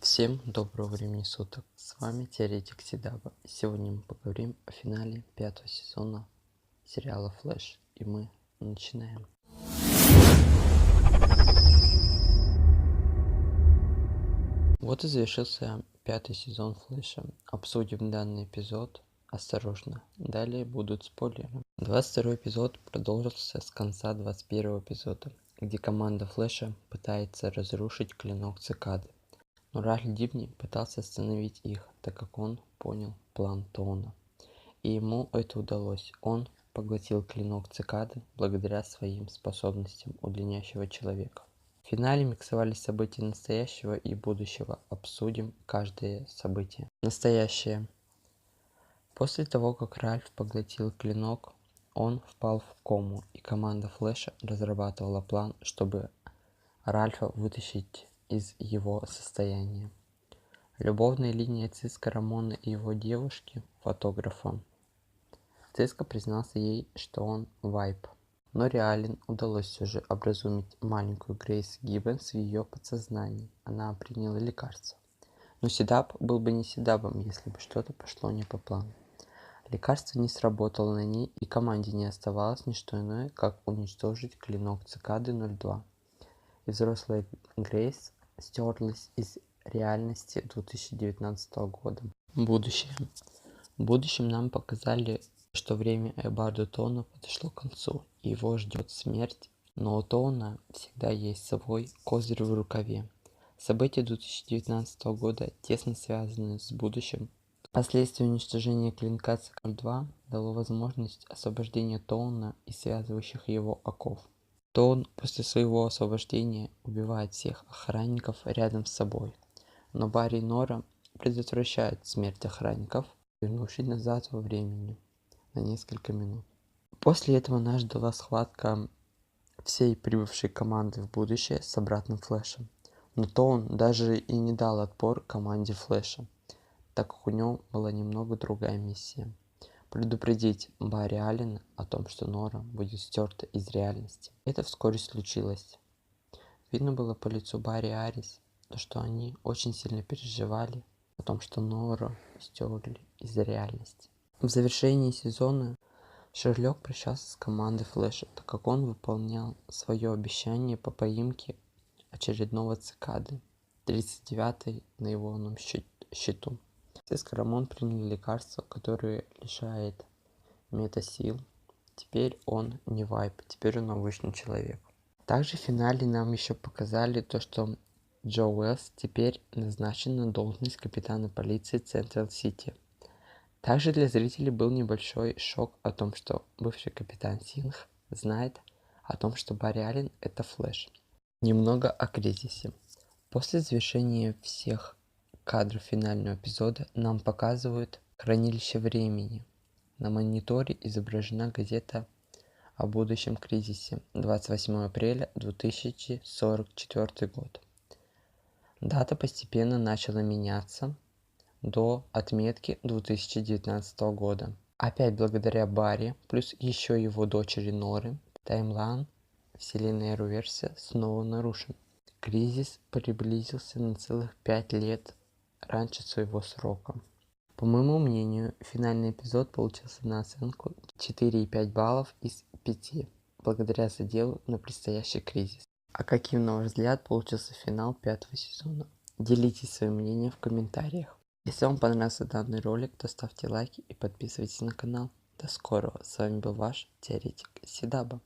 Всем доброго времени суток, с вами Теоретик Сидаба. Сегодня мы поговорим о финале 5-го сезона сериала Флэш, и мы начинаем. Вот и завершился 5-й сезон Флэша. Обсудим данный эпизод осторожно, далее будут спойлеры. 22-й эпизод продолжился с конца 21-го эпизода, где команда Флэша пытается разрушить клинок цикады. Но Ральф Дибни пытался остановить их, так как он понял план Тоуна. И ему это удалось. Он поглотил клинок цикады благодаря своим способностям удлиняющего человека. В финале миксовались события настоящего и будущего. Обсудим каждое событие. Настоящее. После того, как Ральф поглотил клинок, он впал в кому, и команда Флэша разрабатывала план, чтобы Ральфа вытащить из его состояния. Любовная линия Циска Рамона и его девушки, фотографа. Циска признался ей, что он вайп. Но Риалин удалось все же образумить маленькую Грейс Гиббонс в ее подсознании. Она приняла лекарство. Но Сидаб был бы не Сидабом, если бы что-то пошло не по плану. Лекарство не сработало на ней, и команде не оставалось ничто иное, как уничтожить клинок цикады 02. И взрослая Грейс стерлась из реальности 2019 года. Будущее. В будущем нам показали, что время Эдварда Тоуна подошло к концу, и его ждет смерть, но у Тоуна всегда есть свой козырь в рукаве. События 2019 года тесно связаны с будущим. Последствия уничтожения клинка ЦК-02 дало возможность освобождения Тоуна и связывающих его оков. Тоун после своего освобождения убивает всех охранников рядом с собой, но Барри и Нора предотвращают смерть охранников, вернувшись назад во времени на несколько минут. После этого нас ждала схватка всей прибывшей команды в будущее с обратным Флэшем, но Тоун даже и не дал отпор команде Флэша, так как у него была немного другая миссия. Предупредить Барри Аллена о том, что Нора будет стерта из реальности. Это вскоре случилось. Видно было по лицу Барри и Арис, что они очень сильно переживали о том, что Нору стерли из реальности. В завершении сезона Шерлок прощался с командой Флэша, так как он выполнял свое обещание по поимке очередного цикады, 39-й на его счету. Циска Рамон принял лекарство, которое лишает метасил. Теперь он не вайп, теперь он обычный человек. Также в финале нам еще показали то, что Джо Уэллс теперь назначен на должность капитана полиции Централ-Сити. Также для зрителей был небольшой шок о том, что бывший капитан Сингх знает о том, что Барри Аллен — это Флэш. Немного о кризисе. После завершения всех кадров финального эпизода нам показывают хранилище времени. На мониторе изображена газета о будущем кризисе. 28 апреля 2044 год. Дата постепенно начала меняться до отметки 2019 года. Опять благодаря Барри, плюс еще его дочери Норы, таймлайн вселенной Arrowverse снова нарушен. Кризис приблизился на целых 5 лет раньше своего срока. По моему мнению, финальный эпизод получился на оценку 4,5 баллов из 5, благодаря заделу на предстоящий кризис. А каким, на ваш взгляд, получился финал 5-го сезона? Делитесь своим мнением в комментариях. Если вам понравился данный ролик, то ставьте лайки и подписывайтесь на канал. До скорого. С вами был ваш Теоретик Сидаба.